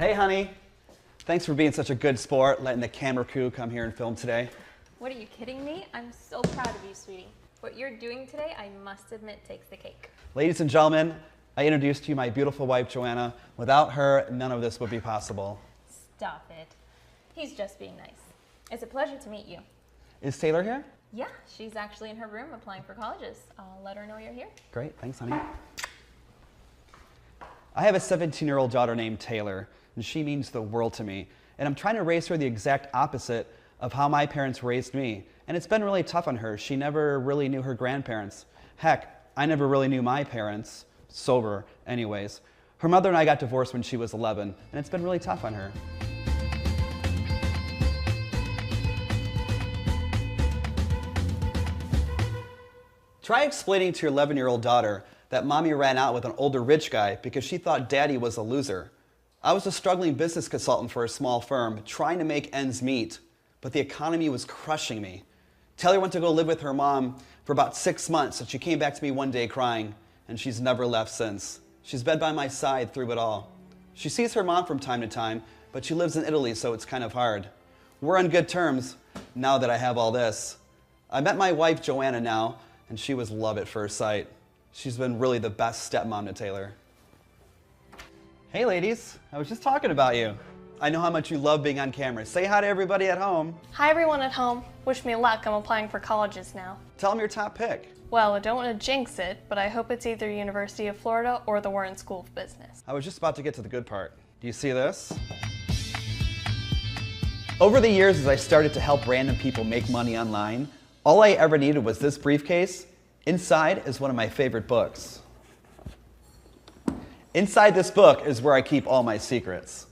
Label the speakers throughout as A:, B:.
A: Hey, honey. Thanks for being such a good sport, letting the camera crew come here and film today.
B: What, are you kidding me? I'm so proud of you, sweetie. What you're doing today, I must admit, takes the cake.
A: Ladies and gentlemen, I introduce to you my beautiful wife, Joanna. Without her, none of this would be possible.
B: Stop it. He's just being nice. It's a pleasure to meet you.
A: Is Taylor here?
B: Yeah, she's actually in her room applying for colleges. I'll let her know you're here.
A: Great, thanks, honey. I have a 17-year-old daughter named Taylor, and she means the world to me. And I'm trying to raise her the exact opposite of how my parents raised me. And it's been really tough on her. She never really knew her grandparents. Heck, I never really knew my parents, sober anyways. Her mother and I got divorced when she was 11, and it's been really tough on her. Try explaining to your 11-year-old daughter that mommy ran out with an older rich guy because she thought daddy was a loser. I was a struggling business consultant for a small firm, trying to make ends meet, but the economy was crushing me. Taylor went to go live with her mom for about 6 months, and she came back to me one day crying, and she's never left since. She's been by my side through it all. She sees her mom from time to time, but she lives in Italy, so it's kind of hard. We're on good terms now that I have all this. I met my wife, Joanna, now, and she was love at first sight. She's been really the best stepmom to Taylor. Hey ladies, I was just talking about you. I know how much you love being on camera. Say hi to everybody at home.
C: Hi everyone at home. Wish me luck, I'm applying for colleges now.
A: Tell them your top pick.
C: Well, I don't want to jinx it, but I hope it's either University of Florida or the Warren School of Business.
A: I was just about to get to the good part. Do you see this? Over the years, as I started to help random people make money online, all I ever needed was this briefcase. Inside is one of my favorite books. Inside this book is where I keep all my secrets.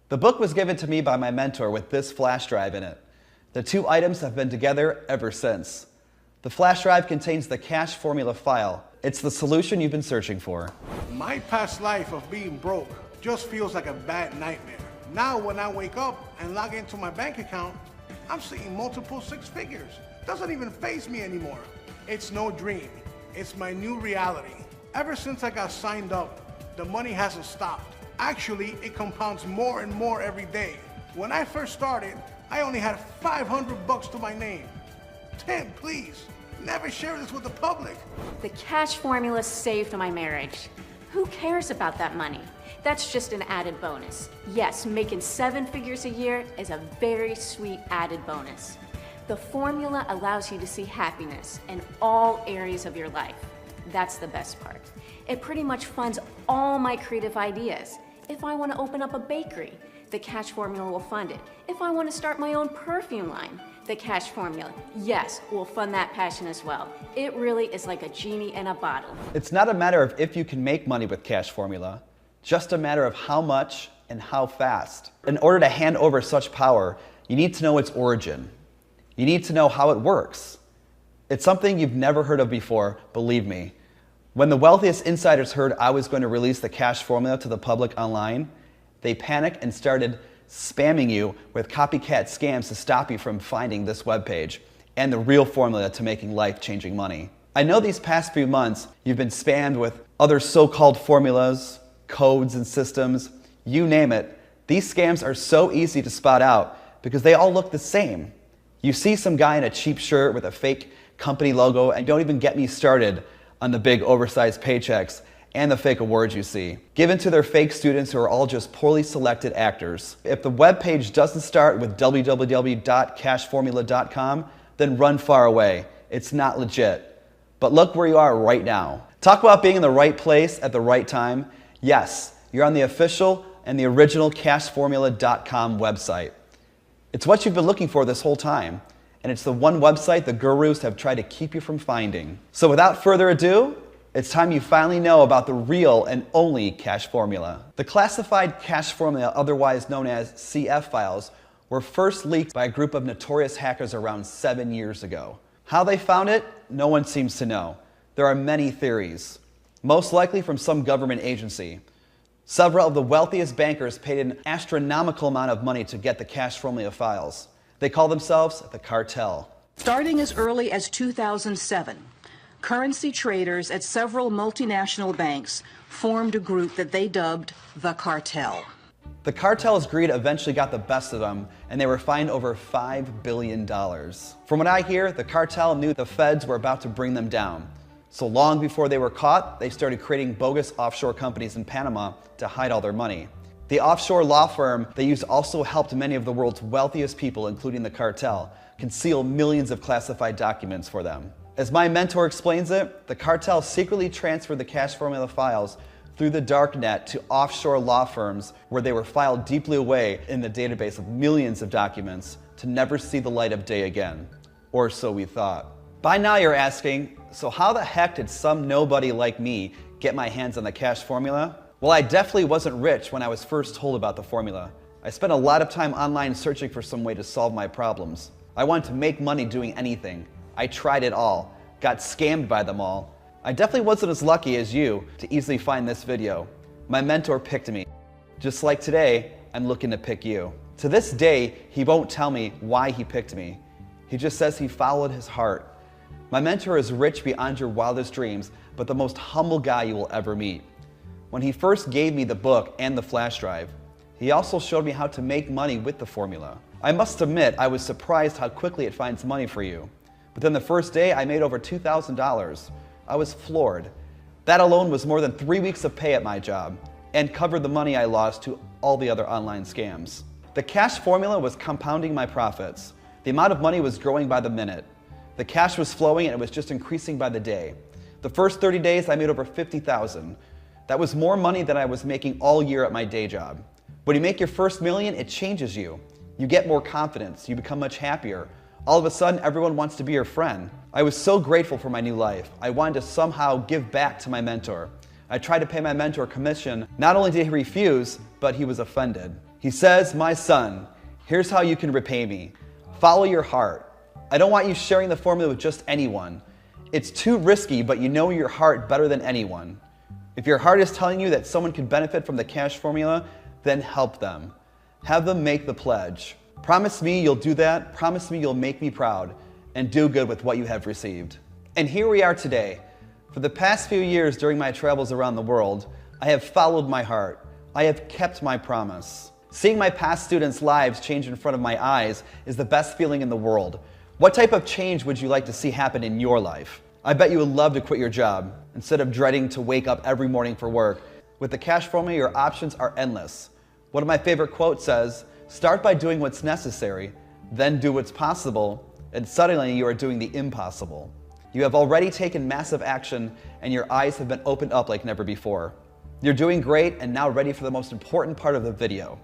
A: The book was given to me by my mentor with this flash drive in it. The two items have been together ever since. The flash drive contains the cash formula file. It's the solution you've been searching for.
D: My past life of being broke just feels like a bad nightmare. Now when I wake up and log into my bank account, I'm seeing multiple six figures. Doesn't even faze me anymore. It's no dream. It's my new reality. Ever since I got signed up, the money hasn't stopped. Actually, it compounds more and more every day. When I first started, I only had 500 bucks to my name. Tim, please, never share this with the public.
E: The cash formula saved my marriage. Who cares about that money? That's just an added bonus. Yes, making 7 figures a year is a very sweet added bonus. The formula allows you to see happiness in all areas of your life. That's the best part. It pretty much funds all my creative ideas. If I want to open up a bakery, the cash formula will fund it. If I want to start my own perfume line, the cash formula, yes, will fund that passion as well. It really is like a genie in a bottle.
A: It's not a matter of if you can make money with cash formula, just a matter of how much and how fast. In order to hand over such power, you need to know its origin. You need to know how it works. It's something you've never heard of before, believe me. When the wealthiest insiders heard I was going to release the cash formula to the public online, they panicked and started spamming you with copycat scams to stop you from finding this webpage and the real formula to making life-changing money. I know these past few months you've been spammed with other so-called formulas, codes and systems, you name it. These scams are so easy to spot out because they all look the same. You see some guy in a cheap shirt with a fake company logo, and don't even get me started on the big oversized paychecks and the fake awards you see, given to their fake students who are all just poorly selected actors. If the web page doesn't start with www.cashformula.com, then run far away. It's not legit. But look where you are right now. Talk about being in the right place at the right time. Yes, you're on the official and the original cashformula.com website. It's what you've been looking for this whole time, and it's the one website the gurus have tried to keep you from finding. So without further ado, it's time you finally know about the real and only cash formula. The classified cash formula, otherwise known as CF files, were first leaked by a group of notorious hackers around 7 years ago. How they found it, no one seems to know. There are many theories, most likely from some government agency. Several of the wealthiest bankers paid an astronomical amount of money to get the cash formula files. They call themselves the cartel.
F: Starting as early as 2007, currency traders at several multinational banks formed a group that they dubbed the cartel.
A: The cartel's greed eventually got the best of them, and they were fined over $5 billion. From what I hear, the cartel knew the feds were about to bring them down. So long before they were caught, they started creating bogus offshore companies in Panama to hide all their money. The offshore law firm they used also helped many of the world's wealthiest people, including the cartel, conceal millions of classified documents for them. As my mentor explains it, the cartel secretly transferred the cash formula files through the dark net to offshore law firms where they were filed deeply away in the database of millions of documents to never see the light of day again. Or so we thought. By now you're asking, so how the heck did some nobody like me get my hands on the cash formula? Well, I definitely wasn't rich when I was first told about the formula. I spent a lot of time online searching for some way to solve my problems. I wanted to make money doing anything. I tried it all, got scammed by them all. I definitely wasn't as lucky as you to easily find this video. My mentor picked me. Just like today, I'm looking to pick you. To this day, he won't tell me why he picked me. He just says he followed his heart. My mentor is rich beyond your wildest dreams, but the most humble guy you will ever meet. When he first gave me the book and the flash drive, he also showed me how to make money with the formula. I must admit, I was surprised how quickly it finds money for you. Within the first day, I made over $2,000. I was floored. That alone was more than 3 weeks of pay at my job and covered the money I lost to all the other online scams. The cash formula was compounding my profits. The amount of money was growing by the minute. The cash was flowing and it was just increasing by the day. The first 30 days, I made over $50,000. That was more money than I was making all year at my day job. When you make your first million, it changes you. You get more confidence, you become much happier. All of a sudden, everyone wants to be your friend. I was so grateful for my new life. I wanted to somehow give back to my mentor. I tried to pay my mentor commission. Not only did he refuse, but he was offended. He says, "My son, here's how you can repay me. Follow your heart. I don't want you sharing the formula with just anyone. It's too risky, but you know your heart better than anyone. If your heart is telling you that someone could benefit from the cash formula, then help them. Have them make the pledge. Promise me you'll do that. Promise me you'll make me proud and do good with what you have received." And here we are today. For the past few years during my travels around the world, I have followed my heart. I have kept my promise. Seeing my past students' lives change in front of my eyes is the best feeling in the world. What type of change would you like to see happen in your life? I bet you would love to quit your job instead of dreading to wake up every morning for work. With the cash formula, your options are endless. One of my favorite quotes says, "Start by doing what's necessary, then do what's possible, and suddenly you are doing the impossible." You have already taken massive action and your eyes have been opened up like never before. You're doing great and now ready for the most important part of the video.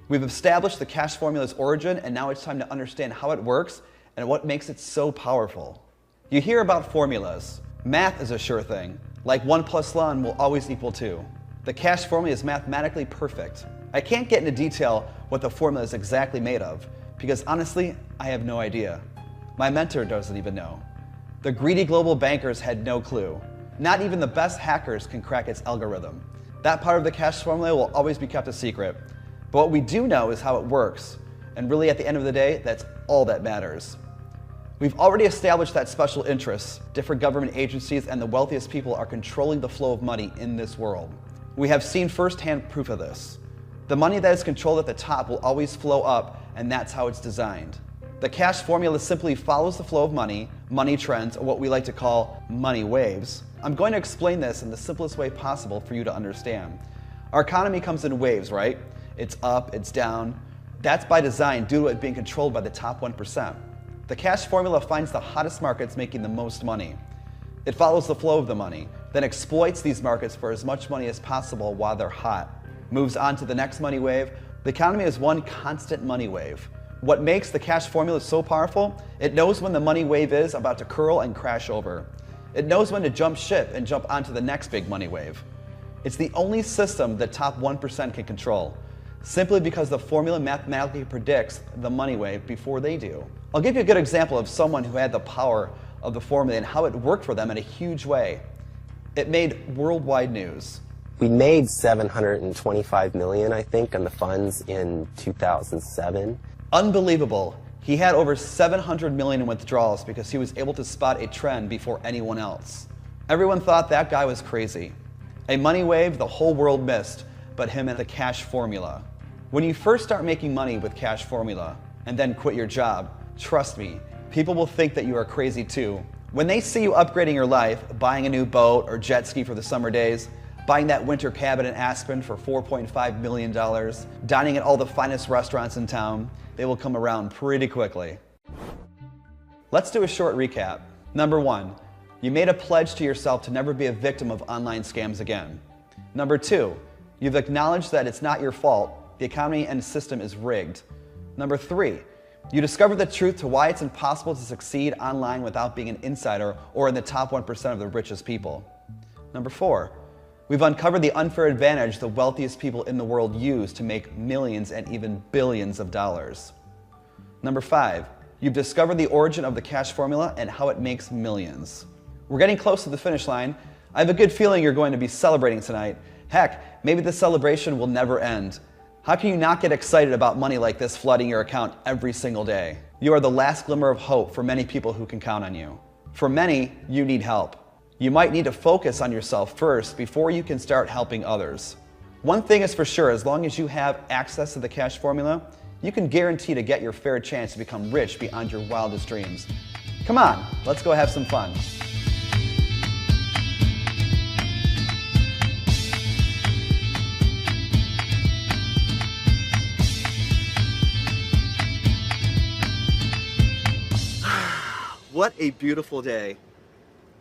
A: We've established the cash formula's origin and now it's time to understand how it works and what makes it so powerful. You hear about formulas. Math is a sure thing. Like 1 + 1 will always equal 2. The cash formula is mathematically perfect. I can't get into detail what the formula is exactly made of, because honestly, I have no idea. My mentor doesn't even know. The greedy global bankers had no clue. Not even the best hackers can crack its algorithm. That part of the cash formula will always be kept a secret. But what we do know is how it works, and really at the end of the day, that's all that matters. We've already established that special interests, different government agencies, and the wealthiest people are controlling the flow of money in this world. We have seen firsthand proof of this. The money that is controlled at the top will always flow up, and that's how it's designed. The cash formula simply follows the flow of money, money trends, or what we like to call money waves. I'm going to explain this in the simplest way possible for you to understand. Our economy comes in waves, right? It's up, it's down. That's by design due to it being controlled by the top 1%. The cash formula finds the hottest markets making the most money. It follows the flow of the money, then exploits these markets for as much money as possible while they're hot. Moves on to the next money wave. The economy is one constant money wave. What makes the cash formula so powerful? It knows when the money wave is about to curl and crash over. It knows when to jump ship and jump onto the next big money wave. It's the only system the top 1% can control, simply because the formula mathematically predicts the money wave before they do. I'll give you a good example of someone who had the power of the formula and how it worked for them in a huge way. It made worldwide news.
G: We made $725 million, I think, on the funds in 2007.
A: Unbelievable. He had over 700 million in withdrawals because he was able to spot a trend before anyone else. Everyone thought that guy was crazy. A money wave the whole world missed, but him and the cash formula. When you first start making money with cash formula and then quit your job, trust me, people will think that you are crazy too. When they see you upgrading your life, buying a new boat or jet ski for the summer days, buying that winter cabin in Aspen for $4.5 million, dining at all the finest restaurants in town, they will come around pretty quickly. Let's do a short recap. Number 1, you made a pledge to yourself to never be a victim of online scams again. Number 2, you've acknowledged that it's not your fault, the economy and system is rigged. Number 3, you discovered the truth to why it's impossible to succeed online without being an insider or in the top 1% of the richest people. Number 4, we've uncovered the unfair advantage the wealthiest people in the world use to make millions and even billions of dollars. Number 5, you've discovered the origin of the cash formula and how it makes millions. We're getting close to the finish line. I have a good feeling you're going to be celebrating tonight. Heck, maybe the celebration will never end. How can you not get excited about money like this flooding your account every single day? You are the last glimmer of hope for many people who can count on you. For many, you need help. You might need to focus on yourself first before you can start helping others. One thing is for sure, as long as you have access to the cash formula, you can guarantee to get your fair chance to become rich beyond your wildest dreams. Come on, let's go have some fun. What a beautiful day.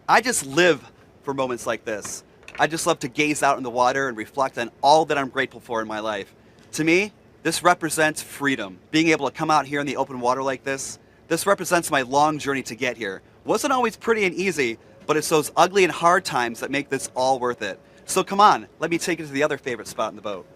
A: I just live for moments like this. I just love to gaze out in the water and reflect on all that I'm grateful for in my life. To me, this represents freedom. Being able to come out here in the open water like this represents my long journey to get here. Wasn't always pretty and easy, but it's those ugly and hard times that make this all worth it. So come on, let me take you to the other favorite spot in the boat.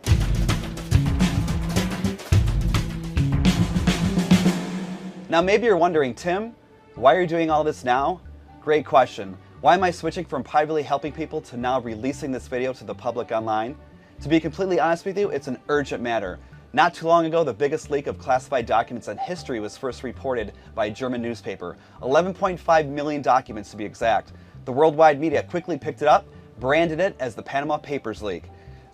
A: Now maybe you're wondering, Tim, why are you doing all this now? Great question. Why am I switching from privately helping people to now releasing this video to the public online? To be completely honest with you, it's an urgent matter. Not too long ago, the biggest leak of classified documents in history was first reported by a German newspaper. 11.5 million documents to be exact. The worldwide media quickly picked it up, branded it as the Panama Papers leak.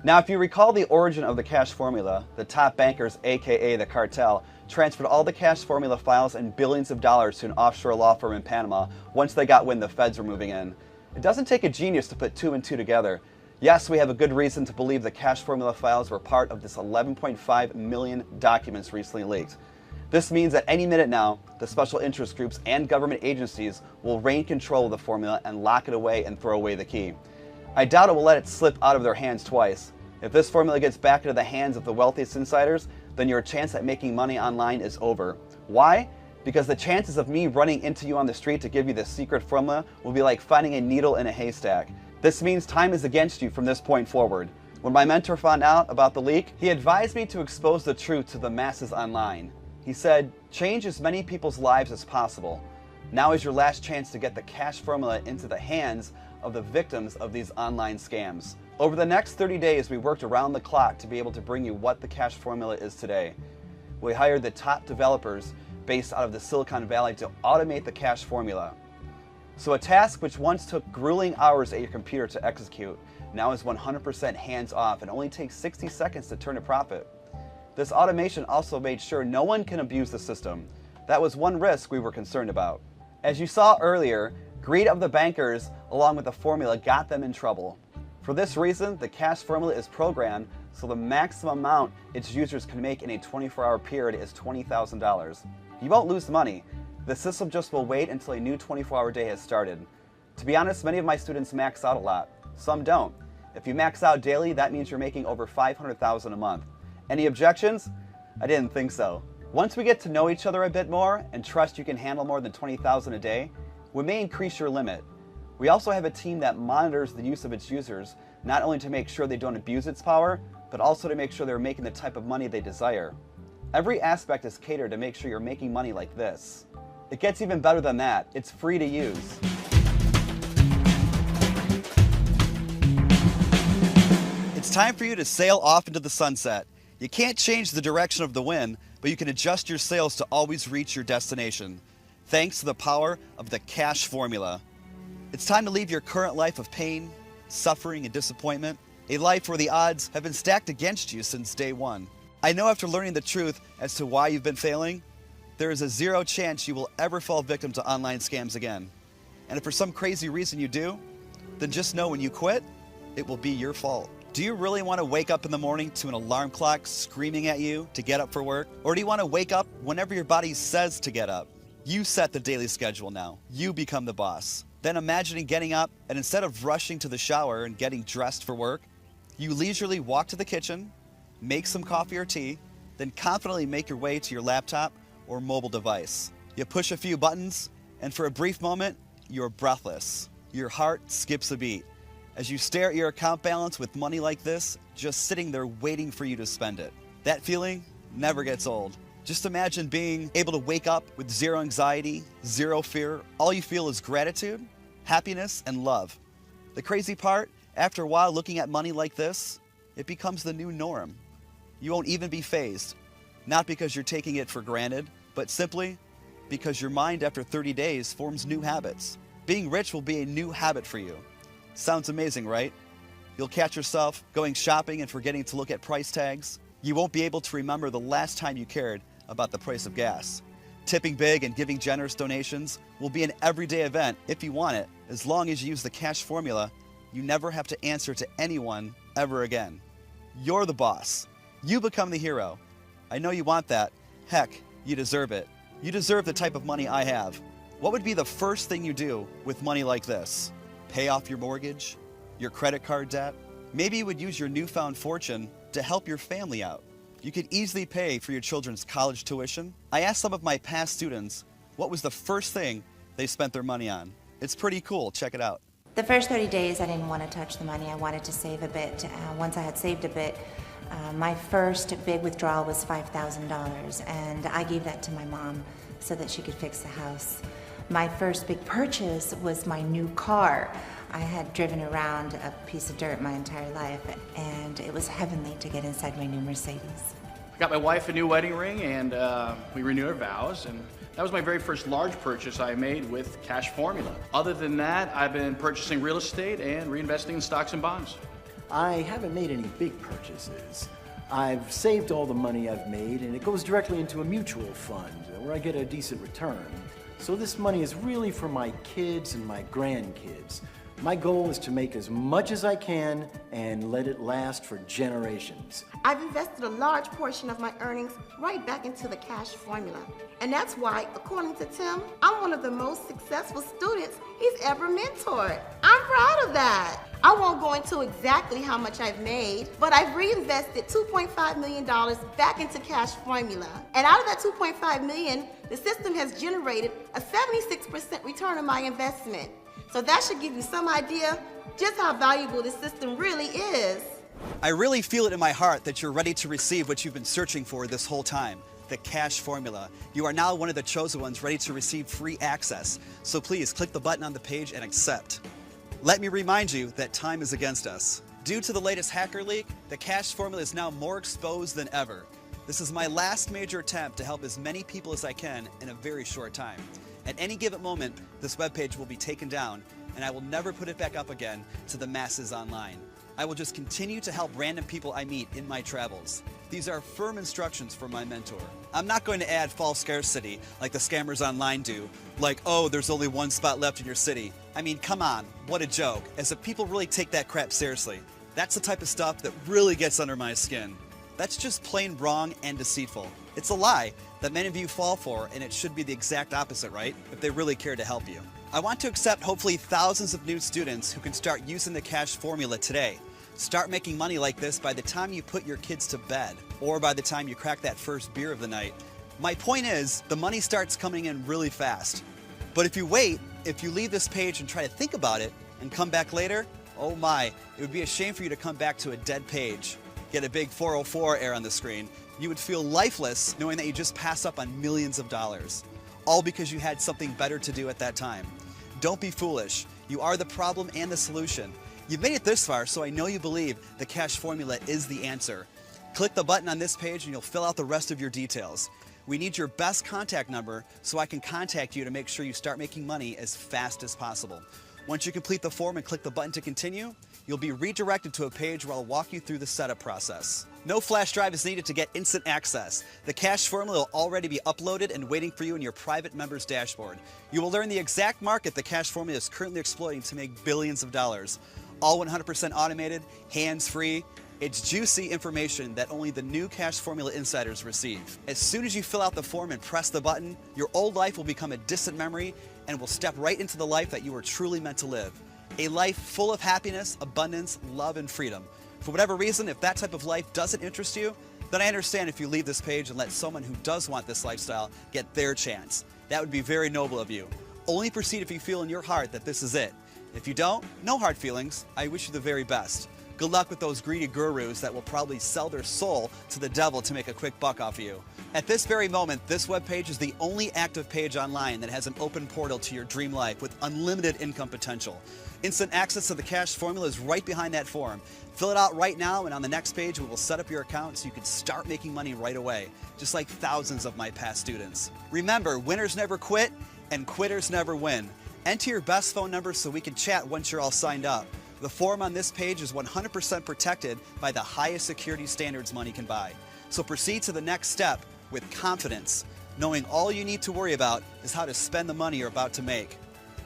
A: Now, if you recall the origin of the cash formula, the top bankers, aka the cartel, transferred all the cash formula files and billions of dollars to an offshore law firm in Panama once they got wind the feds were moving in. It doesn't take a genius to put 2 and 2 together. Yes, we have a good reason to believe the cash formula files were part of this 11.5 million documents recently leaked. This means that any minute now, the special interest groups and government agencies will reign control of the formula and lock it away and throw away the key. I doubt it will let it slip out of their hands twice. If this formula gets back into the hands of the wealthiest insiders, then your chance at making money online is over. Why? Because the chances of me running into you on the street to give you the secret formula will be like finding a needle in a haystack. This means time is against you from this point forward. When my mentor found out about the leak, he advised me to expose the truth to the masses online. He said, change as many people's lives as possible. Now is your last chance to get the cash formula into the hands of the victims of these online scams. Over the next 30 days, we worked around the clock to be able to bring you what the cash formula is today. We hired the top developers based out of the Silicon Valley to automate the cash formula. So a task which once took grueling hours at your computer to execute now is 100% hands-off and only takes 60 seconds to turn a profit. This automation also made sure no one can abuse the system. That was one risk we were concerned about. As you saw earlier, greed of the bankers along with the formula got them in trouble. For this reason, the cash formula is programmed so the maximum amount its users can make in a 24-hour period is $20,000. You won't lose money. The system just will wait until a new 24-hour day has started. To be honest, many of my students max out a lot. Some don't. If you max out daily, that means you're making over $500,000 a month. Any objections? I didn't think so. Once we get to know each other a bit more and trust you can handle more than $20,000 a day, we may increase your limit. We also have a team that monitors the use of its users, not only to make sure they don't abuse its power, but also to make sure they're making the type of money they desire. Every aspect is catered to make sure you're making money like this. It gets even better than that. It's free to use. It's time for you to sail off into the sunset. You can't change the direction of the wind, but but you can adjust your sails to always reach your destination, thanks to the power of the cash formula. It's time to leave your current life of pain, suffering, and disappointment, a life where the odds have been stacked against you since day one. I know after learning the truth as to why you've been failing, there is a 0 chance you will ever fall victim to online scams again. And if for some crazy reason you do, then just know when you quit, it will be your fault. Do you really want to wake up in the morning to an alarm clock screaming at you to get up for work? Or do you want to wake up whenever your body says to get up? You set the daily schedule now. You become the boss. Then imagining getting up and instead of rushing to the shower and getting dressed for work, you leisurely walk to the kitchen, make some coffee or tea, then confidently make your way to your laptop or mobile device. You push a few buttons, and for a brief moment, you're breathless. Your heart skips a beat as you stare at your account balance with money like this just sitting there waiting for you to spend it. That feeling never gets old. Just imagine being able to wake up with 0 anxiety, 0 fear. All you feel is gratitude, happiness, and love. The crazy part, after a while looking at money like this, it becomes the new norm. You won't even be fazed, not because you're taking it for granted, but simply because your mind after 30 days forms new habits. Being rich will be a new habit for you. Sounds amazing, right? You'll catch yourself going shopping and forgetting to look at price tags. You won't be able to remember the last time you cared about the price of gas. Tipping big and giving generous donations will be an everyday event if you want it. As long as you use the cash formula, you never have to answer to anyone ever again. You're the boss. You become the hero. I know you want that. Heck, you deserve it. You deserve the type of money I have. What would be the first thing you do with money like this? Pay off your mortgage? Your credit card debt? Maybe you would use your newfound fortune to help your family out. You could easily pay for your children's college tuition. I asked some of my past students what was the first thing they spent their money on. It's pretty cool. Check it out.
G: The first 30 days, I didn't want to touch the money. I wanted to save a bit. Once I had saved a bit, my first big withdrawal was $5,000, and I gave that to my mom so that she could fix the house. My first big purchase was my new car. I had driven around a piece of dirt my entire life, and it was heavenly to get inside my new Mercedes.
H: I got my wife a new wedding ring, and we renewed our vows, and that was my very first large purchase I made with cash formula. Other than that, I've been purchasing real estate and reinvesting in stocks and bonds.
I: I haven't made any big purchases. I've saved all the money I've made, and it goes directly into a mutual fund where I get a decent return. So this money is really for my kids and my grandkids. My goal is to make as much as I can and let it last for generations.
J: I've invested a large portion of my earnings right back into the cash formula. And that's why, according to Tim, I'm one of the most successful students he's ever mentored. I'm proud of that. I won't go into exactly how much I've made, but I've reinvested $2.5 million back into cash formula. And out of that $2.5 million, the system has generated a 76% return on my investment. So that should give you some idea just how valuable this system really is.
A: I really feel it in my heart that you're ready to receive what you've been searching for this whole time, the cash formula. You are now one of the chosen ones ready to receive free access. So please click the button on the page and accept. Let me remind you that time is against us. Due to the latest hacker leak, the cash formula is now more exposed than ever. This is my last major attempt to help as many people as I can in a very short time. At any given moment, this webpage will be taken down, and I will never put it back up again to the masses online. I will just continue to help random people I meet in my travels. These are firm instructions from my mentor. I'm not going to add false scarcity like the scammers online do, like, oh, there's only one spot left in your city. I mean, come on, what a joke, as if people really take that crap seriously. That's the type of stuff that really gets under my skin. That's just plain wrong and deceitful. It's a lie that many of you fall for, and it should be the exact opposite, right? If they really care to help you. I want to accept hopefully thousands of new students who can start using the cash formula today. Start making money like this by the time you put your kids to bed, or by the time you crack that first beer of the night. My point is, the money starts coming in really fast. But if you wait, if you leave this page and try to think about it, and come back later, oh my, it would be a shame for you to come back to a dead page. Get a big 404 error on the screen. You would feel lifeless knowing that you just passed up on millions of dollars, all because you had something better to do at that time. Don't be foolish. You are the problem and the solution. You've made it this far, so I know you believe the cash formula is the answer. Click the button on this page and you'll fill out the rest of your details. We need your best contact number so I can contact you to make sure you start making money as fast as possible. Once you complete the form and click the button to continue, you'll be redirected to a page where I'll walk you through the setup process. No flash drive is needed to get instant access. The cash formula will already be uploaded and waiting for you in your private members dashboard. You will learn the exact market the cash formula is currently exploiting to make billions of dollars. All 100% automated, hands-free. It's juicy information that only the new Cash Formula insiders receive. As soon as you fill out the form and press the button, your old life will become a distant memory and will step right into the life that you were truly meant to live. A life full of happiness, abundance, love, and freedom. For whatever reason, if that type of life doesn't interest you, then I understand if you leave this page and let someone who does want this lifestyle get their chance. That would be very noble of you. Only proceed if you feel in your heart that this is it. If you don't, no hard feelings. I wish you the very best. Good luck with those greedy gurus that will probably sell their soul to the devil to make a quick buck off of you. At this very moment, this webpage is the only active page online that has an open portal to your dream life with unlimited income potential. Instant access to the cash formula is right behind that form. Fill it out right now, and on the next page, we will set up your account so you can start making money right away, just like thousands of my past students. Remember, winners never quit, and quitters never win. Enter your best phone number so we can chat once you're all signed up. The form on this page is 100% protected by the highest security standards money can buy. So proceed to the next step with confidence, knowing all you need to worry about is how to spend the money you're about to make.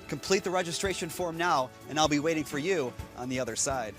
A: Complete the registration form now, and I'll be waiting for you on the other side.